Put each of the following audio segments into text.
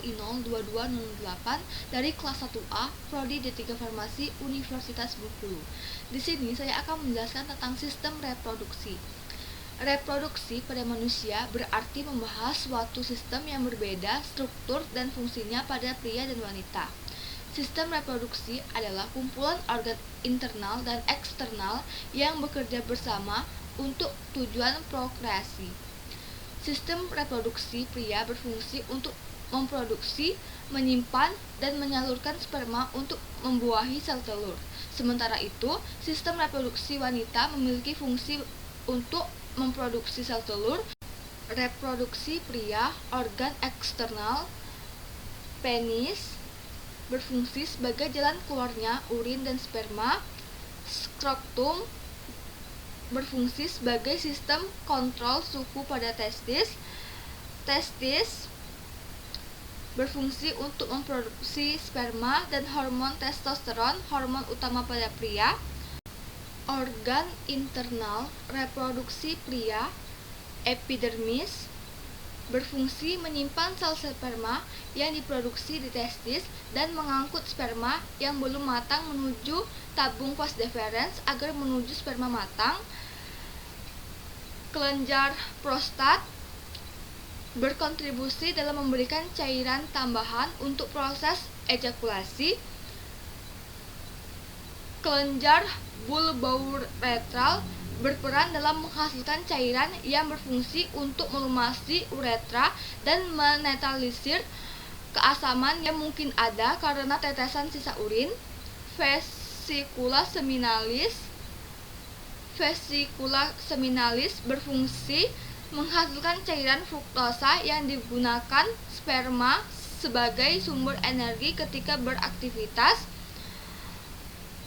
I02208 dari kelas 1A Prodi D3 Farmasi Universitas Bengkulu. Di sini saya akan menjelaskan tentang sistem reproduksi. Reproduksi pada manusia berarti membahas suatu sistem yang berbeda struktur dan fungsinya pada pria dan wanita. Sistem reproduksi adalah kumpulan organ internal dan eksternal yang bekerja bersama untuk tujuan prokreasi. Sistem reproduksi pria berfungsi untuk memproduksi, menyimpan, dan menyalurkan sperma untuk membuahi sel telur. Sementara itu, sistem reproduksi wanita memiliki fungsi untuk memproduksi sel telur. Reproduksi pria, organ eksternal, penis, berfungsi sebagai jalan keluarnya urin dan sperma. Skrotum berfungsi sebagai sistem kontrol suhu pada testis. Testis berfungsi untuk memproduksi sperma dan hormon testosteron, hormon utama pada pria. Organ internal reproduksi pria, epidermis, berfungsi menyimpan sel sperma yang diproduksi di testis dan mengangkut sperma yang belum matang menuju tabung vas deferens agar menuju sperma matang. Kelenjar prostat berkontribusi dalam memberikan cairan tambahan untuk proses ejakulasi. Kelenjar bulbouretral berperan dalam menghasilkan cairan yang berfungsi untuk melumasi uretra dan menetralisir keasaman yang mungkin ada karena tetesan sisa urin. Vesicula seminalis berfungsi menghasilkan cairan fruktosa yang digunakan sperma sebagai sumber energi ketika beraktivitas.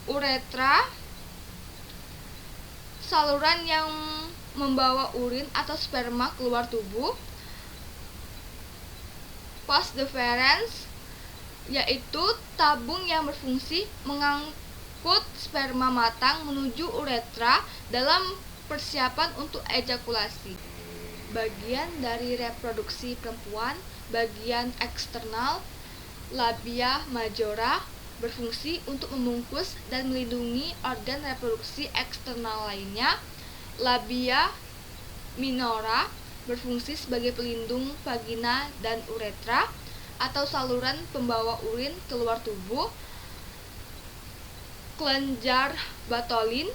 Uretra, saluran yang membawa urin atau sperma keluar tubuh. Vas deferens, yaitu tabung yang berfungsi mengangkut sperma matang menuju uretra dalam persiapan untuk ejakulasi. Bagian dari reproduksi perempuan, bagian eksternal, labia majora, berfungsi untuk membungkus dan melindungi organ reproduksi eksternal lainnya. Labia minora berfungsi sebagai pelindung vagina dan uretra atau saluran pembawa urin keluar tubuh. Kelenjar Bartholin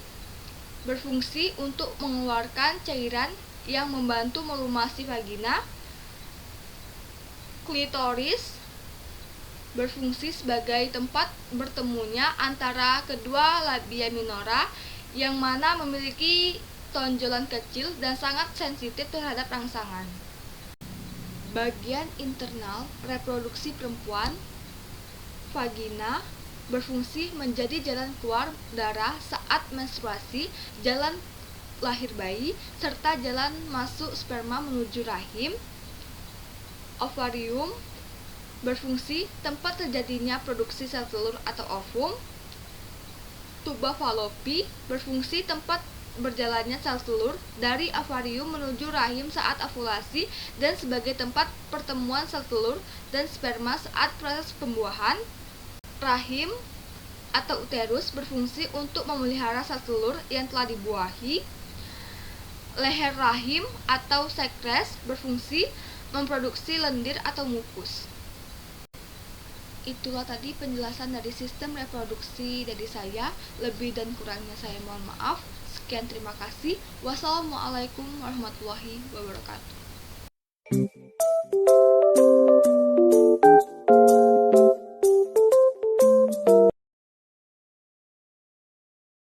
berfungsi untuk mengeluarkan cairan yang membantu melumasi vagina. Klitoris berfungsi sebagai tempat bertemunya antara kedua labia minora yang mana memiliki tonjolan kecil dan sangat sensitif terhadap rangsangan. Bagian internal reproduksi perempuan, vagina, berfungsi menjadi jalan keluar darah saat menstruasi, jalan lahir bayi, serta jalan masuk sperma menuju rahim. Ovarium berfungsi tempat terjadinya produksi sel telur atau ovum. Tuba Fallopi berfungsi tempat berjalannya sel telur dari ovarium menuju rahim saat ovulasi dan sebagai tempat pertemuan sel telur dan sperma saat proses pembuahan. Rahim atau uterus berfungsi untuk memelihara sel telur yang telah dibuahi. Leher rahim atau sekres berfungsi memproduksi lendir atau mukus. Itulah tadi penjelasan dari sistem reproduksi dari saya. Lebih dan kurangnya saya mohon maaf. Sekian, terima kasih. Wassalamualaikum warahmatullahi wabarakatuh.